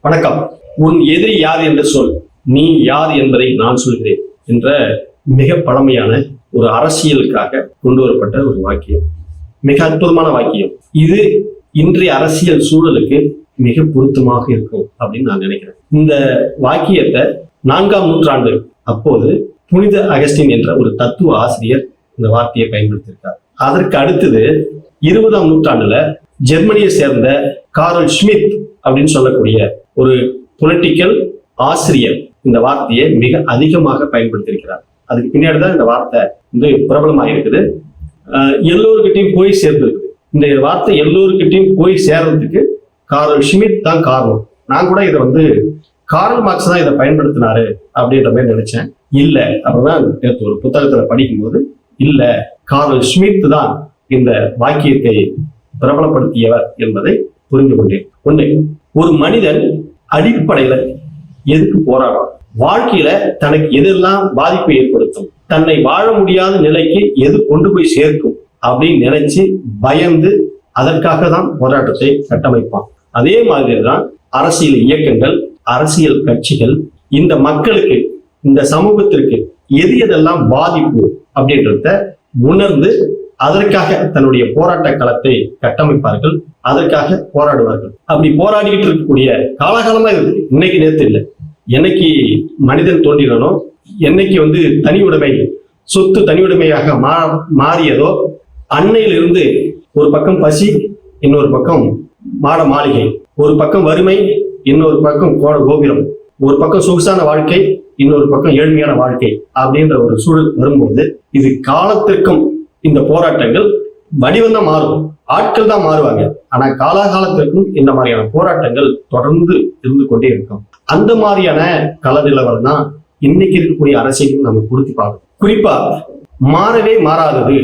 வணக்கம். உன் எதிரி யார் என்று சொல், நீ யார் என்பதை நான் சொல்கிறேன் என்ற மிக பழமையான ஒரு அரசியலுக்காக கொண்டு வரப்பட்ட ஒரு வாக்கியம். மிக அற்புதமான வாக்கியம். இது இன்றைய அரசியல் சூழலுக்கு மிக பொருத்தமாக இருக்கும் அப்படின்னு நான் நினைக்கிறேன். இந்த வாக்கியத்தை 4ஆம் நூற்றாண்டு அப்போது புனித அகஸ்டின் என்ற ஒரு தத்துவ ஆசிரியர் இந்த வார்த்தையை பயன்படுத்தியிருக்கார். அதற்கு அடுத்தது 20ஆம் நூற்றாண்டுல ஜெர்மனியை சேர்ந்த கார்ல் ஷ்மித் அப்படின்னு சொல்லக்கூடிய ஒரு பொலிட்டிக்கல் ஆசிரியர் இந்த வார்த்தையை மிக அதிகமாக பயன்படுத்தியிருக்கிறார். அதுக்கு பின்னாடிதான் இந்த வார்த்தை வந்து பிரபலமாக இருக்குது. எல்லோருக்கிட்டையும் போய் சேர்ந்துருக்குது. இந்த வார்த்தை எல்லோருக்கிட்டையும் போய் சேர்றதுக்கு கார்ல் ஷ்மித் தான் காரணம். நான் கூட இதை வந்து கார்ல் மார்க்ஸ் தான் இதை பயன்படுத்தினாரு அப்படின்ற மாதிரி நினைச்சேன். இல்ல, அப்படிதான் நேற்று ஒரு புத்தகத்துல படிக்கும்போது இல்ல, கார்ல் ஷ்மித் தான் இந்த வாக்கியத்தை பிரபலப்படுத்தியவர் என்பதை புரிந்து கொண்டேன். ஒண்ணு, ஒரு மனிதன் அடிப்படையில எதுக்கு போராடும், வாழ்க்கையில தனக்கு எதெல்லாம் பாதிப்பை ஏற்படுத்தும், தன்னை வாழ முடியாத நிலைக்கு எது கொண்டு போய் சேர்க்கும் அப்படின்னு நினைச்சு பயந்து அதற்காக தான் போராட்டத்தை கட்டமைப்பான். அதே மாதிரிதான் அரசியல் இயக்கங்கள், அரசியல் கட்சிகள் இந்த மக்களுக்கு, இந்த சமூகத்திற்கு எது எதெல்லாம் பாதிப்பு அப்படின்றத உணர்ந்து அதற்காக தன்னுடைய போராட்ட களத்தை கட்டமைப்பார்கள், அதற்காக போராடுவார்கள். அப்படி போராடிக்கிட்டு இருக்கக்கூடிய காலகாலமா இருக்கு. இன்னைக்கு நேற்று இல்லை, என்னைக்கு மனிதன் தோன்றினோ, என்னைக்கு வந்து தனி உடைமை சொத்து தனி உடைமையாக மாறியதோ அன்னையிலிருந்து ஒரு பக்கம் பசி, இன்னொரு பக்கம் மாட மாளிகை, ஒரு பக்கம் வறுமை, இன்னொரு பக்கம் கோட கோபுரம், ஒரு பக்கம் சொகுசான வாழ்க்கை, இன்னொரு பக்கம் ஏழ்மையான வாழ்க்கை அப்படின்ற ஒரு சூழல் வரும்போது இது காலத்திற்கும் இந்த போராட்டங்கள் வடிவம் தான் மாறும், ஆட்கள் தான் மாறுவாங்க. ஆனா காலாகாலத்திற்கும் இந்த மாதிரியான போராட்டங்கள் தொடர்ந்து இருந்து கொண்டே இருக்கும். அந்த மாதிரியான கள நிலவரம் தான் இன்னைக்கு இருக்கக்கூடிய அரசியலும் நம்ம பொருத்தி பார்க்கணும். குறிப்பா மாறவே மாறாதது,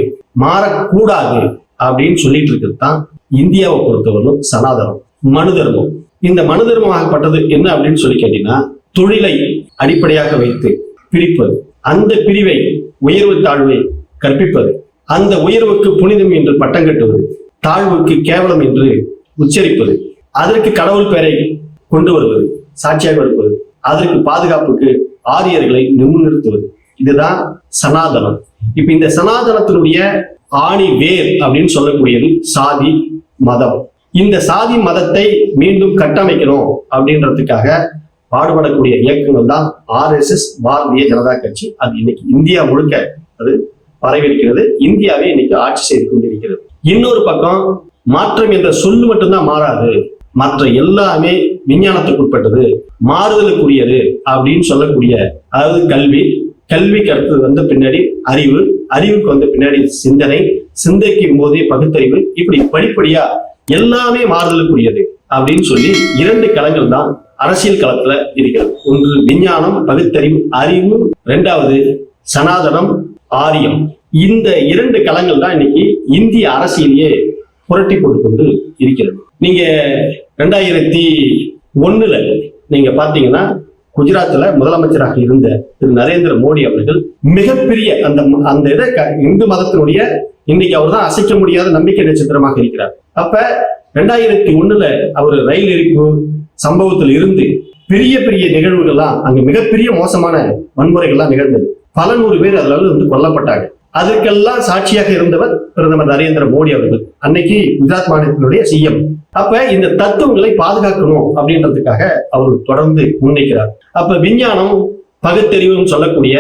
மாறக்கூடாது அப்படின்னு சொல்லிட்டு இருக்கிறது தான் இந்தியாவை பொறுத்தவரைக்கும் சனாதனம், மனு தர்மம். இந்த மனு தர்மமாகப்பட்டது என்ன அப்படின்னு சொல்லி கேட்டீங்கன்னா, தொழிலை அடிப்படையாக வைத்து பிரிப்பது, அந்த பிரிவை உயர்வு தாழ்வை கற்பிப்பது, அந்த உயர்வுக்கு புனிதம் என்று பட்டம் கட்டுவது, தாழ்வுக்கு கேவலம் என்று உச்சரிப்பது, அதற்கு கடவுள் பெயரை கொண்டு வருவது, சாட்சியாக இருப்பது, அதற்கு பாதுகாப்புக்கு ஆரியர்களை நிறுத்துவது, இதுதான் சனாதனம். இப்ப இந்த சனாதனத்தினுடைய ஆணி வேர் அப்படின்னு சொல்லக்கூடியது சாதி மதம். இந்த சாதி மதத்தை மீண்டும் கட்டமைக்கணும் அப்படின்றதுக்காக பாடுபடக்கூடிய இயக்கங்கள் தான் RSS, பாரதிய ஜனதா கட்சி. அது இன்னைக்கு இந்தியா முழுக்க அது பரவிருக்கிறது. இந்தியாவே இன்னைக்கு ஆட்சி செய்து கொண்டிருக்கிறது. இன்னொரு பக்கம் மாற்றம் என்ற சொல்லு மட்டும்தான் மாறாது, மற்ற எல்லாமே விஞ்ஞானத்துக்கு உட்பட்டது, மாறுதலுக்குரியது அப்படின்னு சொல்லக்கூடிய, அதாவது கல்விக்கு அடுத்தது வந்த பின்னாடி அறிவு, அறிவுக்கு வந்த பின்னாடி சிந்தனை, சிந்தைக்கும் போதே பகுத்தறிவு, இப்படி படிப்படியா எல்லாமே மாறுதலுக்குரியது அப்படின்னு சொல்லி 2 களங்கள் தான் அரசியல் களத்துல இருக்கிறது. ஒன்று விஞ்ஞானம், பகுத்தறிவு, அறிவு, 2வது சனாதனம், ஆரியம். இந்த 2 களங்கள் தான் இன்னைக்கு இந்திய அரசியலையே புரட்டி போட்டு கொண்டு இருக்கிறது. நீங்க 2001 நீங்க பாத்தீங்கன்னா குஜராத்ல முதலமைச்சராக இருந்த திரு நரேந்திர மோடி அவர்கள் மிகப்பெரிய அந்த இதை இந்து மதத்தினுடைய இன்னைக்கு அவர் தான் அசைக்க முடியாத நம்பிக்கை நட்சத்திரமாக இருக்கிறார். அப்ப 2001 அவர் ரயில் எரிப்பு சம்பவத்தில் இருந்து பெரிய பெரிய நிகழ்வுகள்லாம், அங்க மிகப்பெரிய மோசமான வன்முறைகள்லாம் நிகழ்ந்தது. பல 100 பேர் அதுல வந்து கொல்லப்பட்டாங்க. அதற்கெல்லாம் சாட்சியாக இருந்தவர் பிரதமர் நரேந்திர மோடி அவர்கள், அன்னைக்கு குஜராத் மாநிலத்தினுடைய CM. அப்ப இந்த தத்துவங்களை பாதுகாக்கணும் அப்படின்றதுக்காக அவர் தொடர்ந்து முன்னிக்கிறார். அப்ப விஞ்ஞானம், பகுத்தறிவும் சொல்லக்கூடிய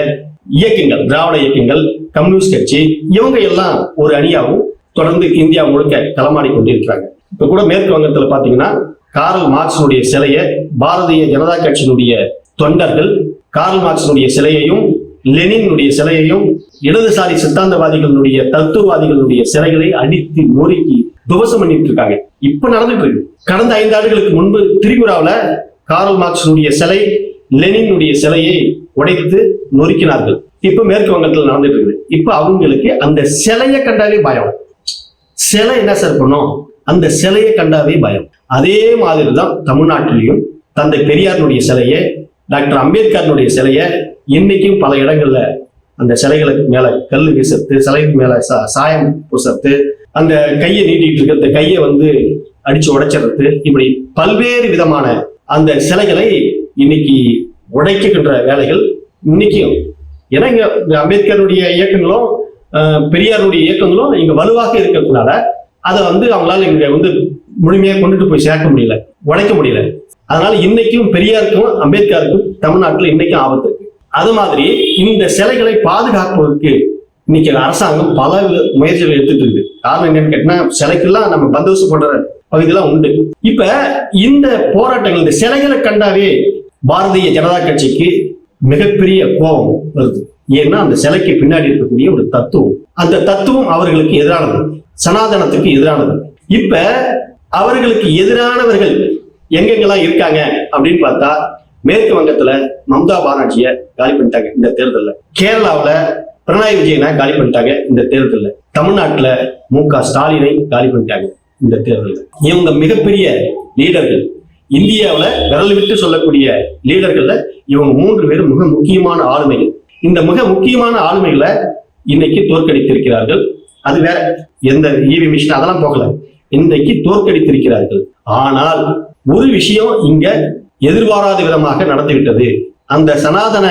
இயக்கங்கள், திராவிட இயக்கங்கள், கம்யூனிஸ்ட் கட்சி, இவங்க எல்லாம் ஒரு அணியாகவும் தொடர்ந்து இந்தியா முழுக்க களமாடி கொண்டிருக்கிறாங்க. இப்ப கூட மேற்கு வங்கத்துல பாத்தீங்கன்னா கார்ல் மார்க்ஸினுடைய சிலையை பாரதிய ஜனதா கட்சியினுடைய தொண்டர்கள் கார்ல் மார்க்ஸினுடைய சிலையையும் லெனினுடைய சிலையையும் இடதுசாரி சித்தாந்தவாதிகளுடைய தத்துவவாதிகளுடைய சிலைகளை அடித்து நொறுக்கி துவசம் பண்ணிட்டு இருக்காங்க. இப்ப நடந்துட்டு இருக்கு. கடந்த 5 ஆண்டுகளுக்கு முன்பு திரிபுராவில கார்ல் மார்க்ஸினுடைய சிலை, லெனினுடைய சிலையை உடைத்து நொறுக்கினார்கள். இப்ப மேற்கு வங்கத்தில் நடந்துட்டு இருக்குது. இப்ப அவங்களுக்கு அந்த சிலையை கண்டாவே பயம். சிலை என்ன சார் பண்ணும், அந்த சிலையை கண்டாவே பயம். அதே மாதிரிதான் தமிழ்நாட்டிலையும் தந்தை பெரியாருடைய சிலையை, டாக்டர் அம்பேத்கருடைய சிலையை இன்னைக்கும் பல இடங்கள்ல அந்த சிலைகளுக்கு மேல கல் வீசத்து, சிலைக்கு மேல சாயம் பூசத்து, அந்த கையை நீட்டிட்டு இருக்கிற கையை வந்து அடிச்சு உடைச்சிடுறது, இப்படி பல்வேறு விதமான அந்த சிலைகளை இன்னைக்கு உடைக்கின்ற வேலைகள் இன்னைக்கும். ஏன்னா இங்க அம்பேத்கருடைய இயக்கங்களும் பெரியாருடைய இயக்கங்களும் இங்க வலுவாக இருக்கிறதுனால அதை அவங்களால இங்க முழுமையாக கொண்டுட்டு போய் சேர்க்க முடியல, உடைக்க முடியல. அதனால இன்னைக்கும் பெரியாருக்கும் அம்பேத்கருக்கும் தமிழ்நாட்டில் இன்னைக்கும் ஆபத்து இருக்கு. அது மாதிரி இந்த சிலைகளை பாதுகாப்பதற்கு இன்னைக்கு அரசாங்கம் பல முயற்சிகள் எடுத்துட்டு இருக்கு. காரணம் என்னன்னு கேட்டீங்கன்னா, சிலைக்கெல்லாம் நம்ம பந்தோபஸ்து போடுற பகுதியெல்லாம் உண்டு. இப்ப இந்த போராட்டங்கள், இந்த சிலைகளை கண்டாவே பாரதிய ஜனதா கட்சிக்கு மிகப்பெரிய கோபம் வருது. ஏன்னா அந்த சிலைக்கு பின்னாடி இருக்கக்கூடிய ஒரு தத்துவம், அந்த தத்துவம் அவர்களுக்கு எதிரானது, சனாதனத்துக்கு எதிரானது. இப்ப அவர்களுக்கு எதிரானவர்கள் எங்கெங்கெல்லாம் இருக்காங்க அப்படின்னு பார்த்தா, மேற்கு வங்கத்துல மம்தா பானர்ஜியை காலி பண்ணிட்டாங்க இந்த தேர்தலில், கேரளாவுல பினராயி விஜயனை காலி பண்ணிட்டாங்க இந்த தேர்தலில், தமிழ்நாட்டுல மு.க. ஸ்டாலினை காலி பண்ணிட்டாங்க இந்த தேர்தலில். இவங்க மிகப்பெரிய லீடர்கள், இந்தியாவில் விரல் விட்டு சொல்லக்கூடிய லீடர்கள்ல இவங்க 3 பேரும் மிக முக்கியமான ஆளுமைகள். இந்த மிக முக்கியமான ஆளுமைகளை இன்னைக்கு தோற்கடித்திருக்கிறார்கள். அது வேற, எந்த ஈவி மிஷின் அதெல்லாம் போகல, இன்றைக்கு தோற்கடித்திருக்கிறார்கள். ஆனால் ஒரு விஷயம் இங்க எதிர்பாராத விதமாக நடந்துவிட்டது. அந்த சனாதன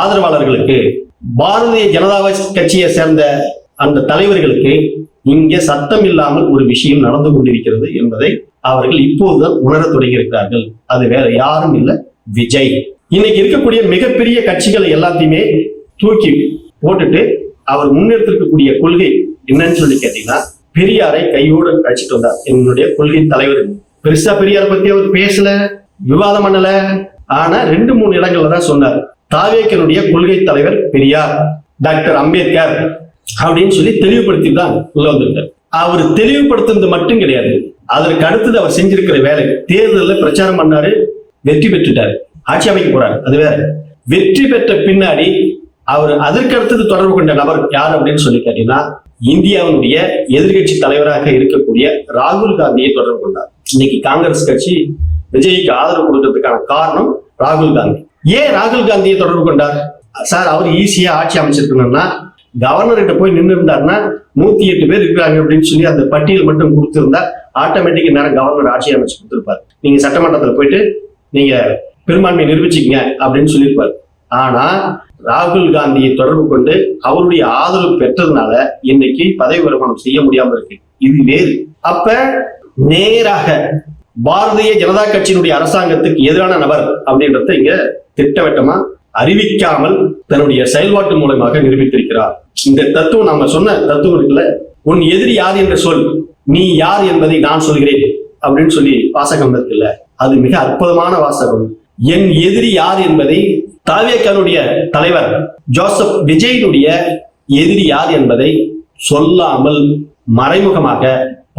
ஆதரவாளர்களுக்கு, பாரதிய ஜனதா கட்சியை சேர்ந்த அந்த தலைவர்களுக்கு இங்க சத்தம் இல்லாமல் ஒரு விஷயம் நடந்து கொண்டிருக்கிறது என்பதை அவர்கள் இப்போதுதான் உணரத் தொடங்கியிருக்கிறார்கள். அது வேற யாரும் இல்லை, விஜய். இன்னைக்கு இருக்கக்கூடிய மிகப்பெரிய கட்சிகளை எல்லாத்தையுமே தூக்கி போட்டுட்டு அவர் முன்னெடுத்திருக்கக்கூடிய கொள்கை என்னன்னு சொல்லி கேட்டீங்கன்னா, பெரியாரை கையோடு அழைச்சிட்டு வந்தார். என்னுடைய கொள்கை தலைவர். பெருசா பெரியாரை பத்தி அவர் பேசல, விவாதம் பண்ணல. ஆனா 2-3 இடங்கள்ல தான் சொன்னார். தாவேக்கனுடைய கொள்கை தலைவர் பெரியார், டாக்டர் அம்பேத்கர் அப்படின்னு சொல்லி தெளிவுபடுத்தி தான் உள்ள வந்திருக்கார். அவர் தெளிவுபடுத்துறது மட்டும் கிடையாது, அதற்கு அடுத்தது அவர் செஞ்சிருக்கிற வேலை. தேர்தலில் பிரச்சாரம் பண்ணாரு, வெற்றி பெற்றுட்டாரு, ஆட்சி அமைக்க போறாரு, அது வேற. வெற்றி பெற்ற பின்னாடி அவர் அதற்கு அடுத்தது தொடர்பு கொண்ட நபர் யார் அப்படின்னு சொல்லி கேட்டீங்கன்னா, இந்தியாவுடைய எதிர்கட்சி தலைவராக இருக்கக்கூடிய ராகுல் காந்தியை தொடர்பு கொண்டார். இன்னைக்கு காங்கிரஸ் கட்சி விஜய்க்கு ஆதரவு கொடுக்கறதுக்கான காரணம் ராகுல் காந்தி. ஏன் ராகுல் காந்தியை தொடர்பு கொண்டார்? சார், அவர் ஈஸியா ஆட்சி அமைச்சிருக்கணும்னா, கவர்னர் கிட்ட போய் நின்று இருந்தாருன்னா 108 பேர் இருக்கிறாங்க அப்படின்னு சொல்லி அந்த பட்டியல் மட்டும் கொடுத்திருந்தா ஆட்டோமேட்டிக் நேரம் கவர்னர் ஆட்சி அமைச்சு கொடுத்திருப்பாரு. நீங்க சட்டமன்றத்துல போயிட்டு நீங்க பெரும்பான்மையை நிரூபிச்சிக்கங்க அப்படின்னு சொல்லியிருப்பாரு. ஆனா ராகுல் காந்தியை தொடர்பு கொண்டு அவருடைய ஆதரவு பெற்றதுனால இன்னைக்கு பதவி விரமணம் செய்ய முடியாம இருக்கு. இது வேறு. அப்ப நேராக பாரதிய ஜனதா கட்சியினுடைய அரசாங்கத்துக்கு எதிரான நபர் அப்படின்றத இங்க திட்டவட்டமா அறிவிக்காமல் தன்னுடைய செயல்பாட்டு மூலமாக நிரூபித்திருக்கிறார். இந்த தத்துவம் நம்ம சொன்ன தத்துவம் இருக்குல்ல, உன் எதிரி யார் என்று சொல், நீ யார் என்பதை நான் சொல்கிறேன் அப்படின்னு சொல்லி வாசகம் இருக்குல்ல, அது மிக அற்புதமான வாசகம். என் எதிரி யார் என்பதை தாவேக்கனுடைய தலைவர் ஜோசப் விஜயினுடைய எதிரி யார் என்பதை சொல்லாமல் மறைமுகமாக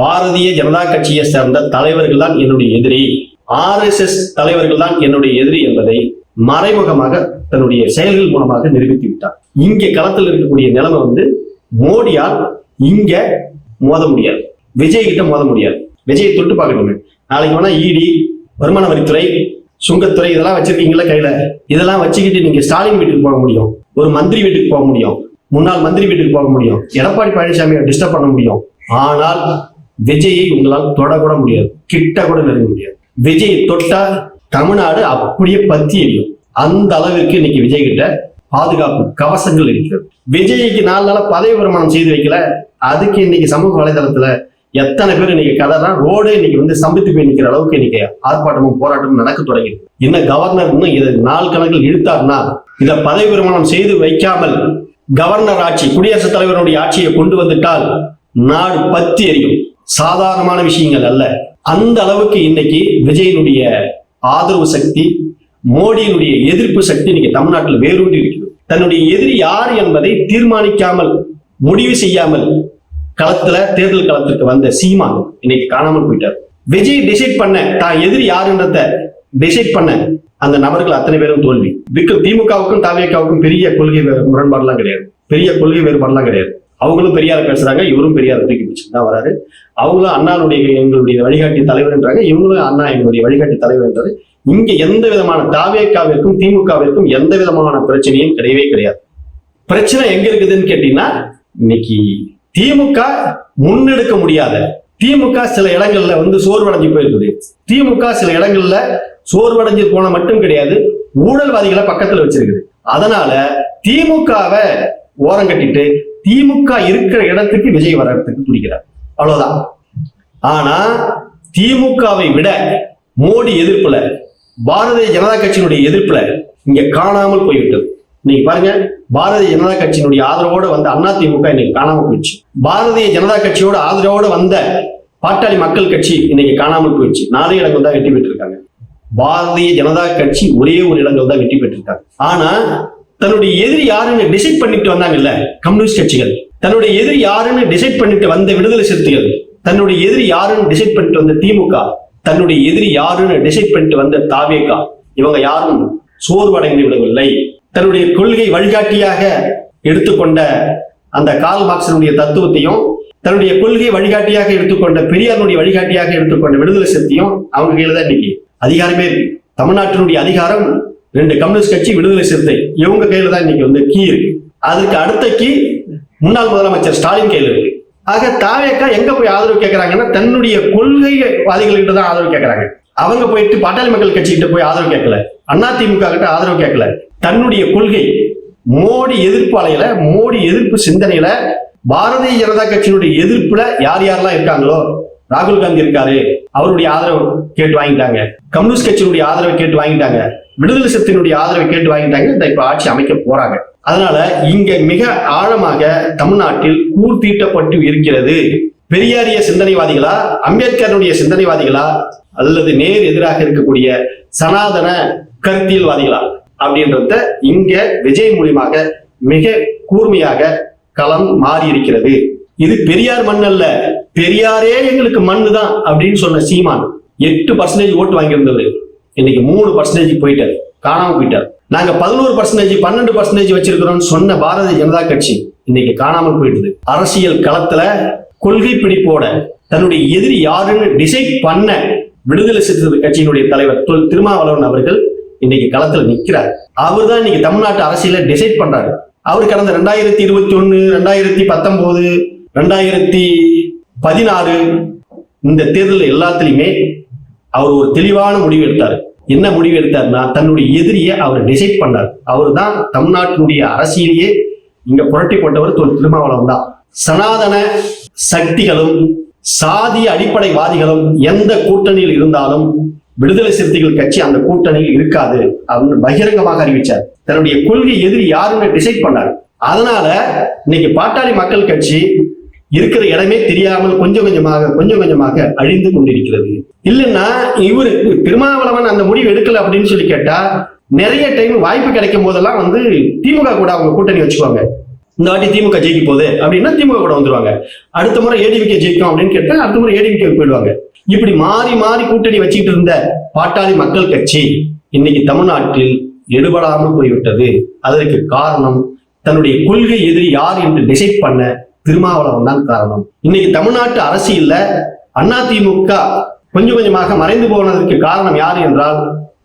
பாரதிய ஜனதா கட்சியை சேர்ந்த தலைவர்கள் தான் என்னுடைய எதிரி, RSS தலைவர்கள் தான் என்னுடைய எதிரி என்பதை மறைமுகமாக தன்னுடைய செயல்கள் மூலமாக நிரூபித்து விட்டார். இங்க களத்தில் இருக்கக்கூடிய நிலைமை மோடியால் இங்க மோத முடியாது, விஜய் கிட்ட மோத முடியாது. விஜயை தொட்டு பார்க்கணுமே. நாளைக்கு வேணா இடி, வருமான வரித்துறை, சுங்கத்துறை இதெல்லாம் வச்சிருக்கீங்களா கையில, இதெல்லாம் வச்சுக்கிட்டு நீங்க ஸ்டாலின் வீட்டுக்கு போக முடியும், ஒரு மந்திரி வீட்டுக்கு போக முடியும், முன்னாள் மந்திரி வீட்டுக்கு போக முடியும், எடப்பாடி பழனிசாமியை டிஸ்டர்ப் பண்ண முடியும். ஆனால் விஜயை உங்களால் தொடக்கூட முடியாது, கிட்ட கூட நெருங்க முடியாது. விஜய் தொட்டா தமிழ்நாடு அப்படியே பத்தி எரியும். அந்த அளவிற்கு இன்னைக்கு விஜய் கிட்ட பாதுகாப்பு கவசங்கள் இருக்கிறது. விஜய்க்கு 4 நாளா பதவி பிரமாணம் செய்து வைக்கல, அதுக்கு இன்னைக்கு சமூக வலைதளத்துல எத்தனை பேர் இன்னைக்கு கதறான், ரோடு இன்னைக்கு சம்பித்து போய் நிற்கிற அளவுக்கு இன்னைக்கு ஆர்ப்பாட்டமும் போராட்டமும் நடக்க தொடங்கிது. இன்னும் கவர்னர் இன்னும் இதை நாள் கணக்கில் இழுத்தார்னா, இதை பதவி பிரமாணம் செய்து வைக்காமல் கவர்னர் ஆட்சி, குடியரசுத் தலைவருடைய ஆட்சியை கொண்டு வந்துட்டால் நாடு பத்தி எரியும். சாதாரணமான விஷயங்கள் அல்ல. அந்த அளவுக்கு இன்னைக்கு விஜயனுடைய ஆதரவு சக்தி, மோடியினுடைய எதிர்ப்பு சக்தி இன்னைக்கு தமிழ்நாட்டில் வேரூன்றி இருக்கிறது. தன்னுடைய எதிரி யார் என்பதை தீர்மானிக்காமல், முடிவு செய்யாமல் தேர்தல் களத்துக்கு வந்த சீமான் இன்னைக்கு காணாமல் போயிட்டார். விஜய் டிசைட் பண்ண தான் எதிரி யாருன்றத டிசைட் பண்ண அந்த நபர்கள் அத்தனை பேரும் தோல்வி. திமுகவுக்கும் தாவேக்காவுக்கும் பெரிய கொள்கை முரண்பாடுலாம் கிடையாது, பெரிய கொள்கை வேறுபாடுலாம் கிடையாது. அவங்களும் பெரியார பேசுறாங்க, இவரும் பெரியார தூக்கி பிடிச்சுட்டு தான் வராரு. அவங்களும் அண்ணாவுடைய எங்களுடைய வழிகாட்டி தலைவர்ன்றாங்க, இவங்களும் அண்ணா எங்களுடைய வழிகாட்டி தலைவர்ன்றாரு. இங்க எந்த விதமான தாவேக்காவிற்கும் திமுகவிற்கும் எந்த விதமான பிரச்சனையும் கிடையவே கிடையாது. பிரச்சனை எங்க இருக்குதுன்னு கேட்டீங்கன்னா, இன்னைக்கு திமுக முன்னெடுக்க முடியாத, திமுக சில இடங்கள்ல சோர்வடைஞ்சு போயிருக்குது, திமுக சில இடங்கள்ல சோர்வடைஞ்சு போன மட்டும் கிடையாது, ஊழல்வாதிகளை பக்கத்துல வச்சிருக்குது. அதனால திமுகவை ஓரம் கட்டிட்டு திமுக இருக்கிற இடத்துக்கு விஜய் வர்றதுக்கு துடிக்கிறார், அவ்வளவுதான். ஆனா திமுகவை விட மோடி எதிர்ப்புல, பாரதிய ஜனதா கட்சியினுடைய எதிர்ப்புல இங்க காணாமல் போய்விட்டது. இன்னைக்கு பாருங்க, பாரதிய ஜனதா கட்சியினுடைய ஆதரவோடு வந்த அதிமுக இன்னைக்கு காணாமல் போயிடுச்சு. பாரதிய ஜனதா கட்சியோட ஆதரவோடு வந்த பாட்டாளி மக்கள் கட்சி இன்னைக்கு காணாமல் போயிடுச்சு. 4 இடங்கள் தான் வெற்றி பெற்றிருக்காங்க. பாரதிய ஜனதா கட்சி ஒரே ஒரு இடங்கள் தான் வெற்றி பெற்றிருக்காங்க. ஆனா தன்னுடைய எதிரி யாருன்னு டிசைட் பண்ணிட்டு வந்தாங்கல்ல கம்யூனிஸ்ட் கட்சிகள், தன்னுடைய எதிரி யாருன்னு டிசைட் பண்ணிட்டு வந்த விடுதலை சிறுத்தைகள், தன்னுடைய எதிரி யாருன்னு டிசைட் பண்ணிட்டு வந்த திமுக, தன்னுடைய எதிரி யாருன்னு டிசைட் பண்ணிட்டு வந்த தாவேகா, இவங்க யாரும் சோர்வடைந்து விடவில்லை. தன்னுடைய கொள்கை வழிகாட்டியாக எடுத்துக்கொண்ட அந்த கார்ல் மார்க்ஸினுடைய தத்துவத்தையும், தன்னுடைய கொள்கை வழிகாட்டியாக எடுத்துக்கொண்ட பெரியாருடைய வழிகாட்டியாக எடுத்துக்கொண்ட விடுதலை சிறுத்தையும் அவங்க கையில தான் இன்னைக்கு அதிகாரமே இருக்கு. தமிழ்நாட்டினுடைய அதிகாரம் 2 கம்யூனிஸ்ட் கட்சி, விடுதலை சிறுத்தை, இவங்க கையில தான் இன்னைக்கு கீ இருக்கு. அதுக்கு அடுத்த கீ முன்னாள் முதலமைச்சர் ஸ்டாலின் கையில இருக்கு. ஆக தாவேக்கா எங்க போய் ஆதரவு கேட்கறாங்கன்னா தன்னுடைய கொள்கைவாதிகள்கிட்ட தான் ஆதரவு கேட்கறாங்க. அவங்க போயிட்டு பாட்டாளி மக்கள் கட்சி கிட்ட போய் ஆதரவு கேட்கல, அதிமுக கிட்ட ஆதரவு கேட்கல. தன்னுடைய கொள்கை மோடி எதிர்ப்பு அலையில, மோடி எதிர்ப்பு சிந்தனையில, பாரதிய ஜனதா கட்சியினுடைய எதிர்ப்புல யார் யாரெல்லாம் இருக்காங்களோ, ராகுல் காந்தி இருக்காரு, அவருடைய ஆதரவு கேட்டு வாங்கிட்டாங்க, கம்யூனிஸ்ட் கட்சியினுடைய ஆதரவை கேட்டு வாங்கிட்டாங்க, விடுதலை சிறுத்தையினுடைய ஆதரவை கேட்டு வாங்கிட்டாங்க. இப்ப ஆட்சி அமைக்க போறாங்க. அதனால இங்க மிக ஆழமாக தமிழ்நாட்டில் கூர்த்தீட்டப்பட்டு இருக்கிறது. பெரியாரிய சிந்தனைவாதிகளா, அம்பேத்கருடைய சிந்தனைவாதிகளா, அல்லது நேர் எதிராக இருக்கக்கூடிய சனாதன கருத்தியல்வாதிகளா அப்படின்றத இங்க விஜய் மூலியமாக மிக கூர்மையாக களம் மாறி இருக்கிறது. இது பெரியார் மண் அல்ல, பெரியாரே எங்களுக்கு மண்ணு தான் அப்படின்னு சொன்ன சீமான் 8% ஓட்டு வாங்கியிருந்தவர் இன்னைக்கு 3% போயிட்டார், காணாம போயிட்டார். நாங்க 11%, 12% வச்சிருக்கிறோம்னு சொன்ன பாரதிய ஜனதா கட்சி இன்னைக்கு காணாமல் போயிடுது. அரசியல் களத்துல கொள்கை பிடிப்போட தன்னுடைய எதிரி யாருன்னு டிசைட் பண்ண விடுதலை சிறுத்தை கட்சியினுடைய தலைவர் திருமாவளவன் அவர்கள் இன்னைக்கு களத்துல நிக்கிறார். அவர் தான் இன்னைக்கு தமிழ்நாட்டு அரசியல டிசைட் பண்றாரு. அவர் கடந்த 2021, 2019, 2016 இந்த தேர்தல் எல்லாத்திலையுமே அவர் ஒரு தெளிவான முடிவு எடுத்தார். என்ன முடிவு எடுத்தார்னா, தன்னுடைய எதிரியை அவர் டிசைட் பண்ணார். அவர் தான் தமிழ்நாட்டினுடைய அரசியலையே இங்க புரட்டி போட்டவர் திருமாவளவன் தான். சனாதன சக்திகளும் சாதிய அடிப்படைவாதிகளும் எந்த கூட்டணியில் இருந்தாலும் விடுதலை சிறுத்தைகள் கட்சி அந்த கூட்டணியில் இருக்காது அப்படின்னு பகிரங்கமாக அறிவிச்சார். தன்னுடைய கொள்கை எதிரி யாருன்னு டிசைட் பண்ணார். அதனால இன்னைக்கு பாட்டாளி மக்கள் கட்சி இருக்கிற இடமே தெரியாமல் கொஞ்சம் கொஞ்சமாக அழிந்து கொண்டிருக்கிறது. இல்லைன்னா இவரு திருமாவளவன் அந்த முடிவு எடுக்கல அப்படின்னு சொல்லி கேட்டா, நிறைய டைம் வாய்ப்பு கிடைக்கும் போதெல்லாம் திமுக கூட அவங்க கூட்டணி வச்சுக்குவாங்க. இந்த வாட்டி திமுக ஜெயிக்க போகுது அப்படின்னா திமுக கூட வந்துருவாங்க. அடுத்த முறை ஏடிவிகே ஜெயிக்கும் அப்படின்னு கேட்டா அடுத்த முறை ஏடிவிகே போயிடுவாங்க. இப்படி மாறி மாறி கூட்டணி வச்சுக்கிட்டு இருந்த பாட்டாளி மக்கள் கட்சி இன்னைக்கு தமிழ்நாட்டில் எடுபடாமல் போய்விட்டது. அதற்கு காரணம் தன்னுடைய கொள்கை எதிரி யார் என்று டிசைட் பண்ண திருமாவளவன் தான் காரணம். இன்னைக்கு தமிழ்நாட்டு அரசியல்ல அதிமுக கொஞ்சம் கொஞ்சமாக மறைந்து போனதற்கு காரணம் யார் என்றால்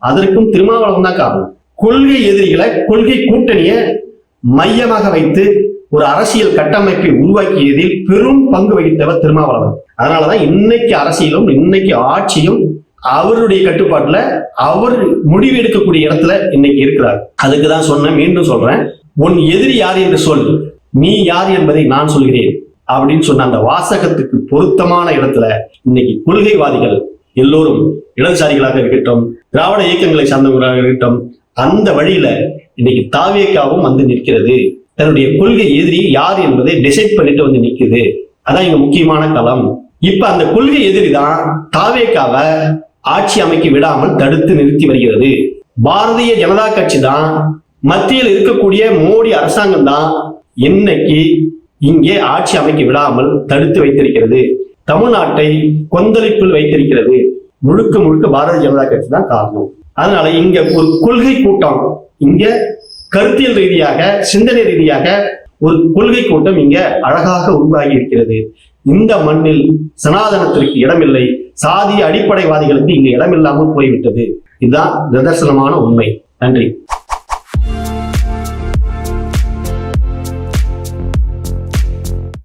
அதற்கும் திருமாவளவன் தான் காரணம். கொள்கை எதிரிகளை, கொள்கை கூட்டணியை மையமாக வைத்து ஒரு அரசியல் கட்டமைப்பை உருவாக்கியதில் பெரும் பங்கு வகித்தவர் திருமாவளவன். அதனாலதான் இன்னைக்கு அரசியலும் இன்னைக்கு ஆட்சியும் அவருடைய கட்டுப்பாட்டுல, அவர் முடிவு எடுக்கக்கூடிய இடத்துல இன்னைக்கு இருக்கிறார். அதுக்குதான் சொன்னேன், மீண்டும் சொல்றேன், உன் எதிரி யார் என்று சொல், நீ யார் என்பதை நான் சொல்கிறேன் அப்படின்னு சொன்ன அந்த வாசகத்துக்கு பொருத்தமான இடத்துல இன்னைக்கு கொள்கைவாதிகள் எல்லோரும் இடதுசாரிகளாக இருக்கட்டும், திராவிட இயக்கங்களை சார்ந்தவர்களாக இருக்கட்டும், அந்த வழியில இன்னைக்கு தாவேக்காவும் நிற்கிறது. தன்னுடைய கொள்கை எதிரி யார் என்பதை டிசைட் பண்ணிட்டு நிக்குது. அதான் இங்க முக்கியமான களம். இப்ப அந்த கொள்கை எதிரி தான் தாவேக்காவை ஆட்சி அமைக்க விடாமல் தடுத்து நிறுத்தி வருகிறது. பாரதிய ஜனதா கட்சி தான், மத்தியில் இருக்கக்கூடிய மோடி அரசாங்கம் தான் இன்னைக்கு இங்கே ஆட்சி அமைக்க விடாமல் தடுத்து வைத்திருக்கிறது. தமிழ்நாட்டை கொந்தளிப்பில் வைத்திருக்கிறது. முழுக்க பாரதிய ஜனதா கட்சி தான் காரணம். அதனால இங்க ஒரு கொள்கை கூட்டம், இங்க கருத்தியல் ரீதியாக, சிந்தனை ரீதியாக ஒரு கொள்கை கூட்டம் இங்க அழகாக உருவாகி இருக்கிறது. இந்த மண்ணில் சனாதனத்திற்கு இடமில்லை, சாதிய அடிப்படைவாதிகளுக்கு இங்க இடமில்லாமல் போய்விட்டது. இதுதான் நிதர்சனமான உண்மை. நன்றி.